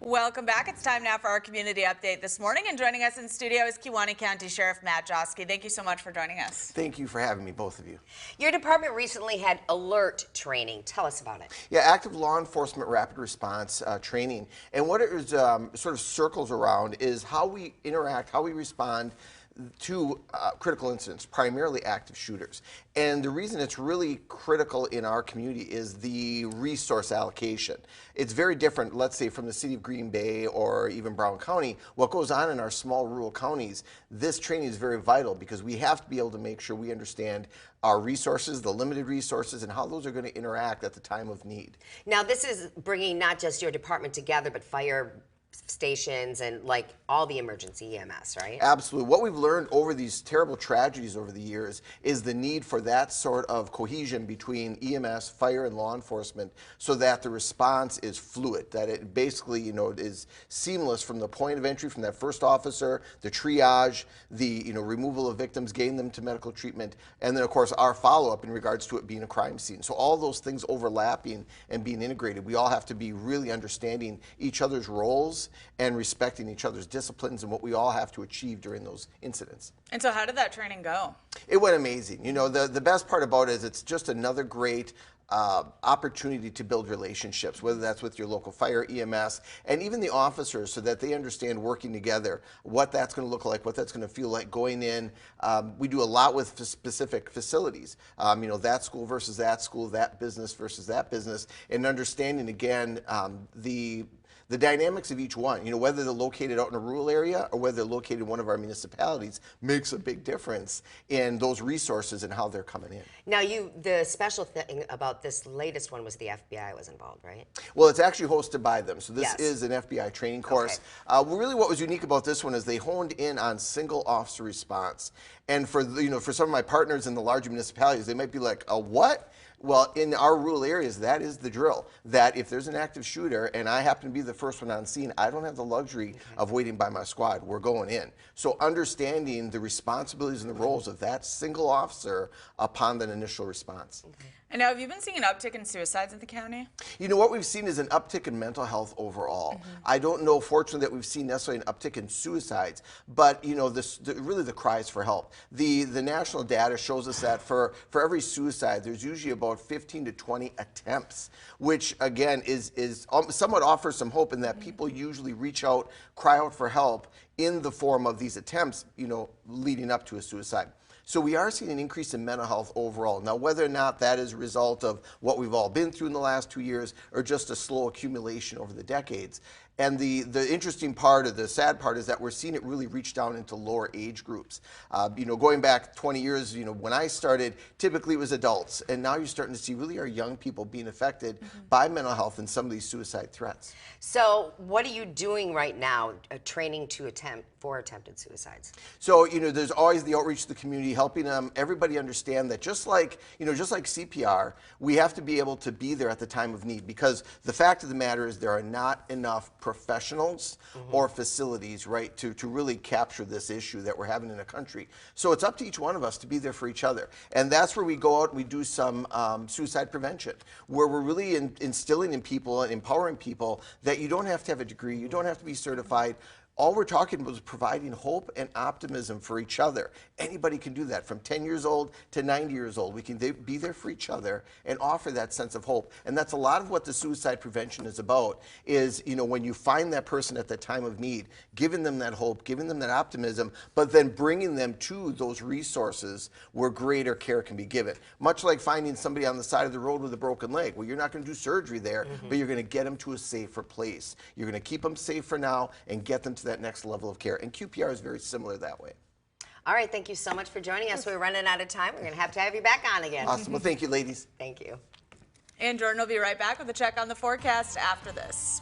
Welcome back. It's time now for our community update this morning, and joining us in studio is Kewaunee County Sheriff Matt Joske. Thank you so much for joining us. Thank you for having me, both of you. Your department recently had alert training. Tell us about it. Yeah, active law enforcement rapid response training, and what it is, sort of circles around is how we interact, how we respond to critical incidents, primarily active shooters. And the reason it's really critical in our community is the resource allocation. It's very different, let's say, from the city of Green Bay or even Brown County. What goes on in our small rural counties, this training is very vital because we have to be able to make sure we understand our resources, the limited resources, and how those are going to interact at the time of need. Now, this is bringing not just your department together, but fire stations and like all the emergency EMS, right? Absolutely. What we've learned over these terrible tragedies over the years is the need for that sort of cohesion between EMS, fire, and law enforcement so that the response is fluid, that it basically, is seamless from the point of entry, from that first officer, the triage, the, removal of victims, getting them to medical treatment, and then, of course, our follow-up in regards to it being a crime scene. So all those things overlapping and being integrated, we all have to be really understanding each other's roles and respecting each other's disciplines and what we all have to achieve during those incidents. And so how did that training go? It went amazing. The best part about it is it's just another great opportunity to build relationships, whether that's with your local fire, EMS, and even the officers, so that they understand working together, what that's going to look like, what that's going to feel like going in. We do a lot with specific facilities, that school versus that school, that business versus that business, and understanding, again, the dynamics of each one, whether they're located out in a rural area or whether they're located in one of our municipalities, makes a big difference in those resources and how they're coming in. Now, the special thing about this latest one was the FBI was involved, right? Well, it's actually hosted by them, so this Yes. is an FBI training course. Okay. Really, what was unique about this one is they honed in on single officer response. And for for some of my partners in the larger municipalities, they might be like, "A what?" Well, in our rural areas, that is the drill, that if there's an active shooter and I happen to be the first one on scene, I don't have the luxury of waiting by my squad. We're going in. So understanding the responsibilities and the roles of that single officer upon that initial response. Okay. And now, have you been seeing an uptick in suicides in the county? What we've seen is an uptick in mental health overall. I don't know, fortunately, that we've seen necessarily an uptick in suicides, but really the cries for help. The national data shows us that for every suicide, there's usually about 15 to 20 attempts, which again is somewhat offers some hope in that people usually reach out, cry out for help in the form of these attempts, leading up to a suicide. So we are seeing an increase in mental health overall. Now, whether or not that is a result of what we've all been through in the last 2 years or just a slow accumulation over the decades. And the interesting part, or the sad part, is that we're seeing it really reach down into lower age groups. Going back 20 years, when I started, typically it was adults. And now you're starting to see really our young people being affected by mental health and some of these suicide threats. So what are you doing right now, training for attempted suicides? So, there's always the outreach to the community, helping everybody understand that just like CPR, we have to be able to be there at the time of need, because the fact of the matter is there are not enough professionals or facilities, right, to really capture this issue that we're having in a country. So it's up to each one of us to be there for each other. And that's where we go out and we do some suicide prevention, where we're really instilling in people and empowering people that you don't have to have a degree, you don't have to be certified. All we're talking about is providing hope and optimism for each other. Anybody can do that, from 10 years old to 90 years old. We can be there for each other and offer that sense of hope. And that's a lot of what the suicide prevention is about, is, when you find that person at that time of need, giving them that hope, giving them that optimism, but then bringing them to those resources where greater care can be given. Much like finding somebody on the side of the road with a broken leg. Well, you're not going to do surgery there, but you're going to get them to a safer place. You're going to keep them safe for now and get them to that next level of care. And QPR is very similar that way. All right, thank you so much for joining us. We're running out of time. We're going to have you back on again. Awesome. Well, thank you, ladies. Thank you. And Jordan will be right back with a check on the forecast after this.